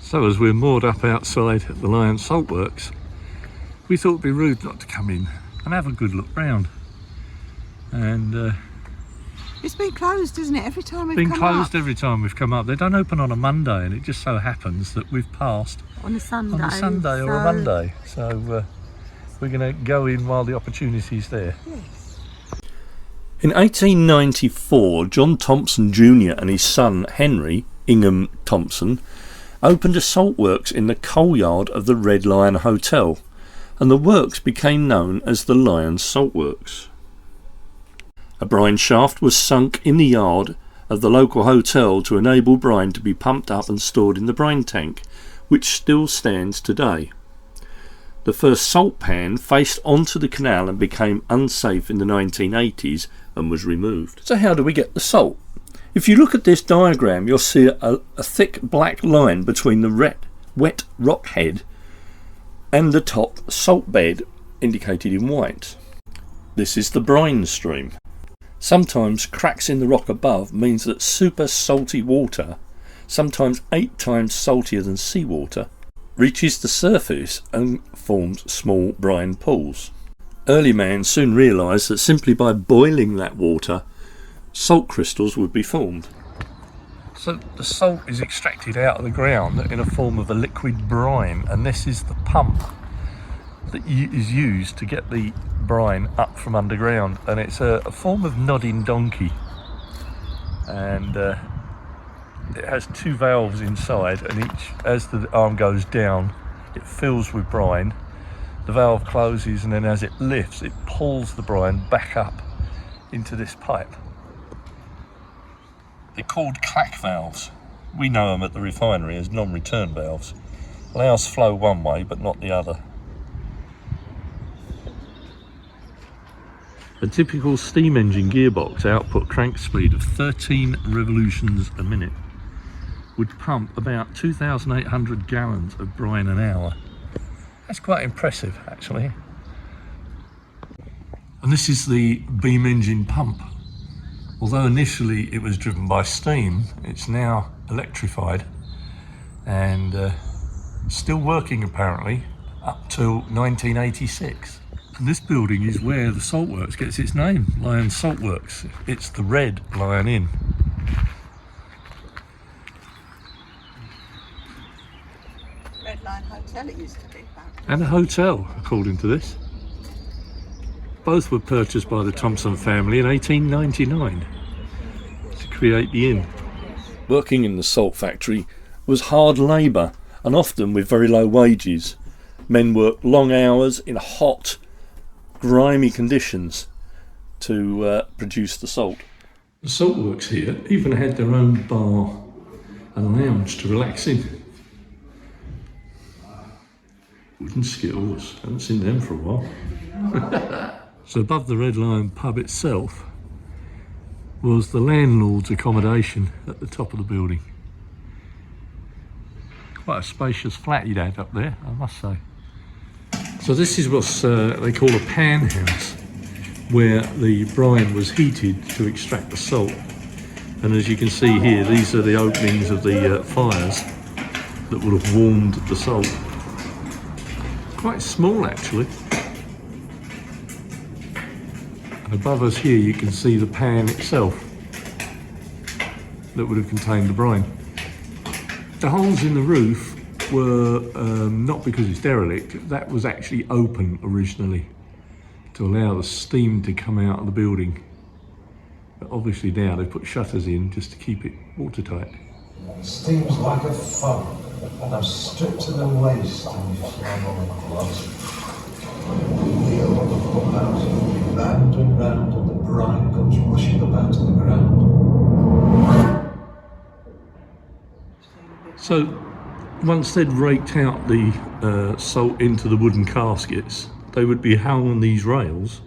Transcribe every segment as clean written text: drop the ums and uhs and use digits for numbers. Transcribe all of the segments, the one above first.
So as we're moored up outside at the Lion Saltworks, we thought it'd be rude not to come in and have a good look round. And it's been closed, isn't it? Every time we've been come closed up. every time we've come up. They don't open on a Monday, and it just so happens that we've passed on a Sunday, or a Monday. So we're going to go in while the opportunity's there. Yes. In 1894, John Thompson Jr. and his son Henry Ingham Thompson opened a saltworks in the coal yard of the Red Lion Hotel, and the works became known as the Lion Saltworks. A brine shaft was sunk in the yard of the local hotel to enable brine to be pumped up and stored in the brine tank, which still stands today. The first salt pan faced onto the canal and became unsafe in the 1980s and was removed. So how do we get the salt? If you look at this diagram, you'll see a thick black line between the wet rock head and the top salt bed, indicated in white. This is the brine stream. Sometimes cracks in the rock above means that super salty water, sometimes 8 times saltier than seawater, reaches the surface and forms small brine pools. Early man soon realised that simply by boiling that water, salt crystals would be formed. So the salt is extracted out of the ground in a form of a liquid brine, and this is the pump that is used to get the brine up from underground, and it's a form of nodding donkey, and it has 2 valves inside, and each, as the arm goes down, it fills with brine. The valve closes, and then as it lifts, it pulls the brine back up into this pipe. They're called clack valves. We know them at the refinery as non-return valves. Allows flow one way but not the other. A typical steam engine gearbox output crank speed of 13 revolutions a minute would pump about 2,800 gallons of brine an hour. That's quite impressive, actually. And this is the beam engine pump. Although initially it was driven by steam, it's now electrified and still working apparently up till 1986. And this building is where the saltworks gets its name, Lion Saltworks. It's the Red Lion Inn. Red Lion Hotel it used to be. And a hotel, according to this. Both were purchased by the Thompson family in 1899 to create the inn. Working in the salt factory was hard labour, and often with very low wages. Men worked long hours in hot, grimy conditions to produce the salt. The saltworks here even had their own bar and lounge to relax in. Wooden skittles, haven't seen them for a while. So above the Red Lion pub itself was the landlord's accommodation at the top of the building. Quite a spacious flat he'd had up there, I must say. So this is what they call a pan house, where the brine was heated to extract the salt. And as you can see here, these are the openings of the fires that would have warmed the salt. Quite small actually. And above us here you can see the pan itself that would have contained the brine. The holes in the roof were not because it's derelict, that was actually open originally to allow the steam to come out of the building. But obviously now they put shutters in just to keep it watertight. Steam's like a fog, and I'm stripped to the waist and you fly on the closet. Wheel on the foothouse, round and round, and the brine comes rushing up out of the ground. So once they'd raked out the salt into the wooden caskets, they would be hung on these rails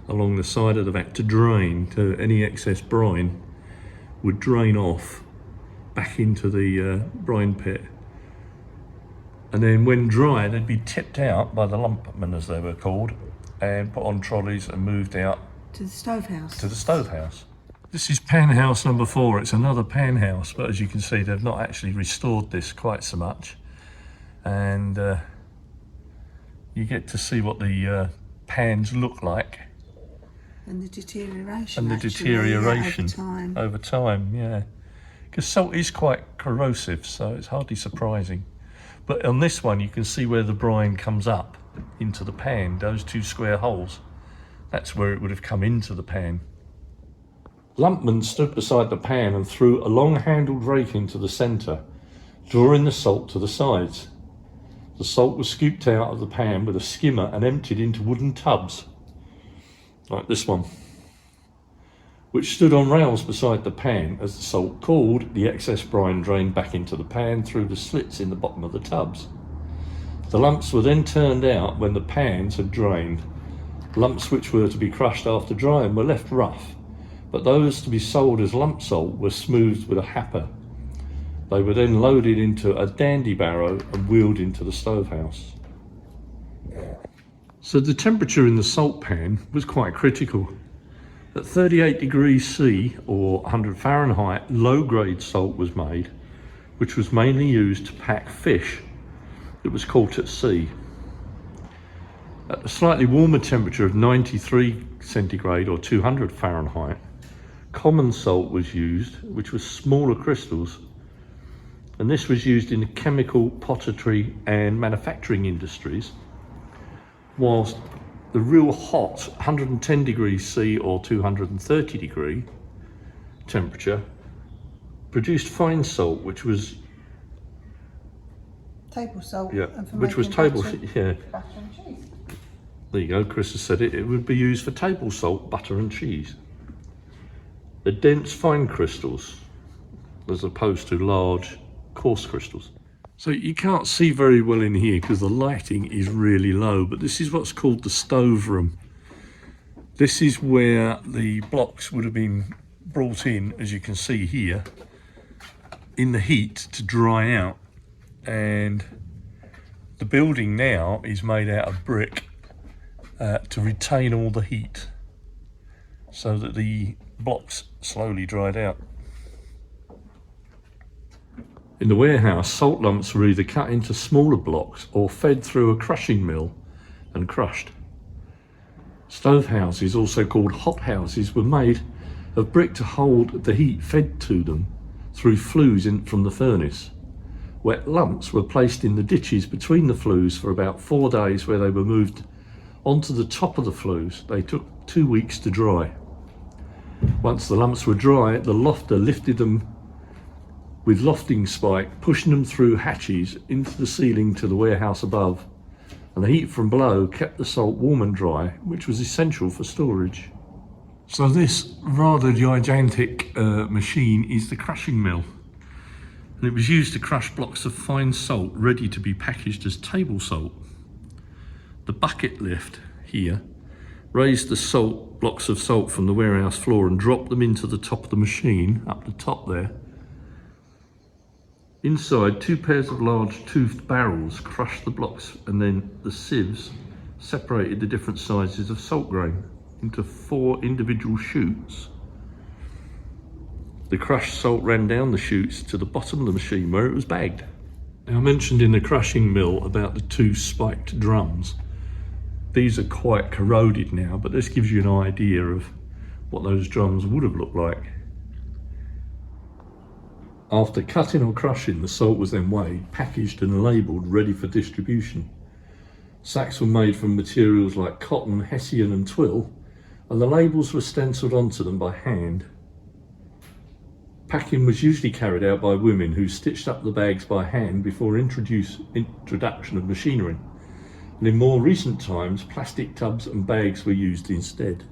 along the side of the vat to drain, to any excess brine would drain off back into the brine pit. And then when dry, they'd be tipped out by the lumpmen, as they were called, and put on trolleys and moved out To the stove house. to the stove house. This is pan house number 4. It's another pan house, but as you can see, they've not actually restored this quite so much. And you get to see what the pans look like. And the deterioration. And the deterioration over time, yeah. Because salt is quite corrosive, so it's hardly surprising. But on this one, you can see where the brine comes up into the pan, those 2 square holes. That's where it would have come into the pan. Lumpman stood beside the pan and threw a long-handled rake into the centre, drawing the salt to the sides. The salt was scooped out of the pan with a skimmer and emptied into wooden tubs, like this one, which stood on rails beside the pan. As the salt cooled, the excess brine drained back into the pan through the slits in the bottom of the tubs. The lumps were then turned out when the pans had drained. Lumps which were to be crushed after drying were left rough, but those to be sold as lump salt were smoothed with a happer. They were then loaded into a dandy barrow and wheeled into the stovehouse. So the temperature in the salt pan was quite critical. At 38 degrees C or 100 Fahrenheit, low-grade salt was made, which was mainly used to pack fish that was caught at sea. At a slightly warmer temperature of 93 centigrade or 200 Fahrenheit, common salt was used, which was smaller crystals, and this was used in the chemical, pottery and manufacturing industries, whilst the real hot 110 degrees C or 230 degree temperature produced fine salt, which was table salt. Yeah, and for which was making table butter, yeah. butter and cheese. There you go, Chris has said it. It would be used for table salt, butter and cheese. The dense fine crystals as opposed to large coarse crystals. So you can't see very well in here because the lighting is really low, but this is what's called the stove room. This is where the blocks would have been brought in, as you can see here, in the heat to dry out. And the building now is made out of brick to retain all the heat so that the blocks slowly dried out. In the warehouse, salt lumps were either cut into smaller blocks or fed through a crushing mill and crushed. Stove houses, also called hot houses, were made of brick to hold the heat fed to them through flues from the furnace. Wet lumps were placed in the ditches between the flues for about 4 days, where they were moved onto the top of the flues. They took 2 weeks to dry. Once the lumps were dry, the lofter lifted them with lofting spike, pushing them through hatches into the ceiling to the warehouse above, and the heat from below kept the salt warm and dry, which was essential for storage. So this rather gigantic machine is the crushing mill, and it was used to crush blocks of fine salt ready to be packaged as table salt. The bucket lift here raised the blocks of salt from the warehouse floor and dropped them into the top of the machine, up the top there. Inside, 2 pairs of large toothed barrels crushed the blocks, and then the sieves separated the different sizes of salt grain into 4 individual chutes. The crushed salt ran down the chutes to the bottom of the machine where it was bagged. Now, I mentioned in the crushing mill about the 2 spiked drums. These are quite corroded now, but this gives you an idea of what those drums would have looked like. After cutting or crushing, the salt was then weighed, packaged and labelled, ready for distribution. Sacks were made from materials like cotton, hessian and twill, and the labels were stenciled onto them by hand. Packing was usually carried out by women who stitched up the bags by hand before introduction of machinery. And in more recent times, plastic tubs and bags were used instead.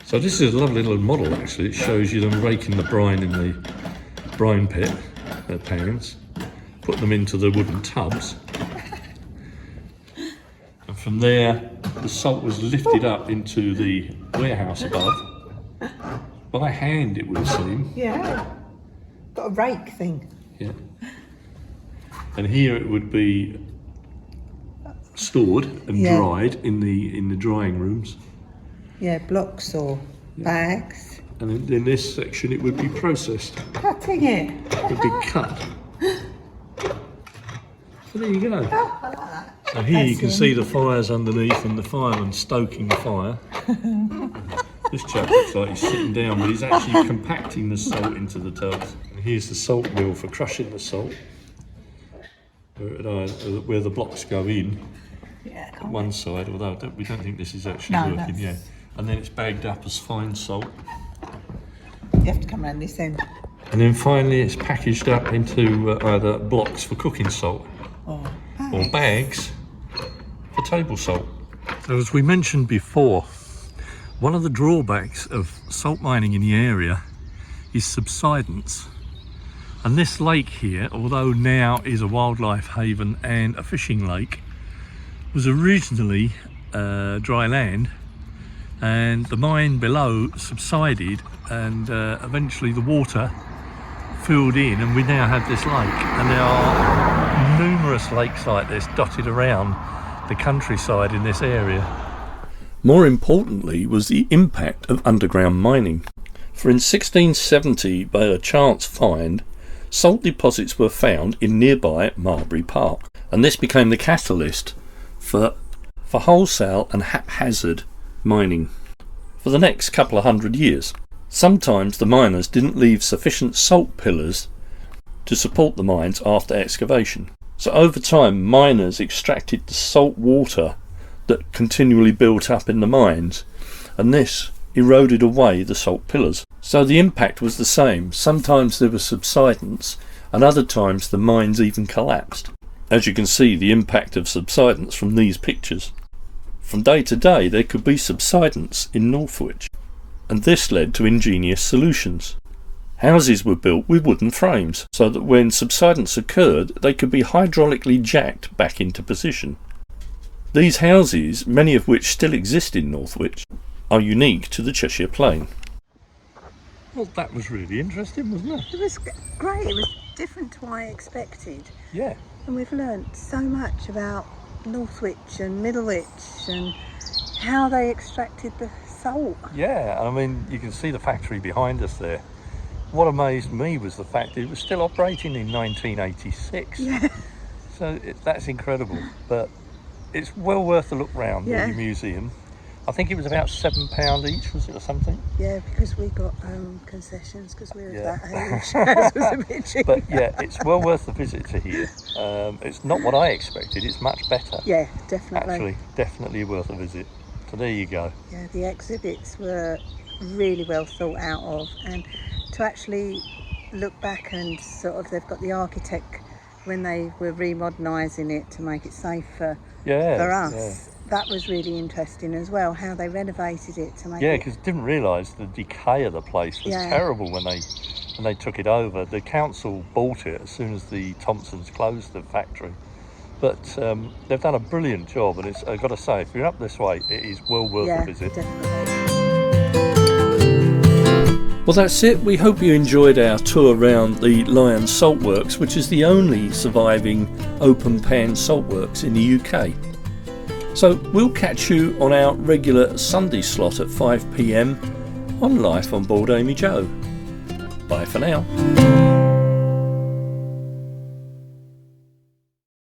So this is a lovely little model actually. It shows you them raking the brine in the brine pit, their pans, put them into the wooden tubs. And from there, the salt was lifted up into the warehouse above. By hand, it would seem. Yeah. Got a rake thing. Yeah. And here it would be stored and dried in the drying rooms. Yeah, blocks or bags. and in this section it would be processed. Cutting it. It would be cut. So there you go. Oh, I like that. So here you can see the fires underneath and the fireman stoking the fire. This chap looks like he's sitting down, but he's actually compacting the salt into the tubs. And here's the salt mill for crushing the salt, where the blocks go in. Yeah, At one side, although we don't think this is actually working yet. And then it's bagged up as fine salt. You have to come around this end. And then finally it's packaged up into either blocks for cooking salt or bags for table salt. So as we mentioned before, one of the drawbacks of salt mining in the area is subsidence. And this lake here, although now is a wildlife haven and a fishing lake, was originally dry land, and the mine below subsided, and eventually the water filled in, and we now have this lake. And there are numerous lakes like this dotted around the countryside in this area. More importantly was the impact of underground mining. For in 1670, by a chance find, salt deposits were found in nearby Marbury Park, and this became the catalyst for wholesale and haphazard mining for the next couple of 100 years. Sometimes the miners didn't leave sufficient salt pillars to support the mines after excavation. So over time miners extracted the salt water that continually built up in the mines, and this eroded away the salt pillars. So the impact was the same. Sometimes there was subsidence, and other times the mines even collapsed. As you can see the impact of subsidence from these pictures. From day to day there could be subsidence in Northwich, and this led to ingenious solutions. Houses were built with wooden frames so that when subsidence occurred they could be hydraulically jacked back into position. These houses, many of which still exist in Northwich, are unique to the Cheshire Plain. Well, that was really interesting, wasn't it? It was great. It was different to what I expected. Yeah. And we've learnt so much about Northwich and Middlewich and how they extracted the salt. Yeah, I mean, you can see the factory behind us there. What amazed me was the fact that it was still operating in 1986. Yeah. So that's incredible. But it's well worth a look round the museum. I think it was about £7 each, was it, or something? Yeah, because we got concessions because we were of that age. It was a bit cheap. But yeah, it's well worth a visit to here. It's not what I expected, it's much better. Yeah, definitely. Actually, definitely worth a visit. So there you go. Yeah, the exhibits were really well thought out of, and to actually look back and sort of, they've got the architect when they were remodernising it to make it safe for us. Yeah. That was really interesting as well, how they renovated it to make it... Yeah, because didn't realise the decay of the place was terrible when they took it over. The council bought it as soon as the Thompsons closed the factory. But they've done a brilliant job, and it's, I've got to say, if you're up this way, it is well worth a visit. Definitely. Well, that's it. We hope you enjoyed our tour around the Lion Salt Works, which is the only surviving open pan salt works in the UK. So we'll catch you on our regular Sunday slot at 5 PM on Life on Board AmyJo. Bye for now.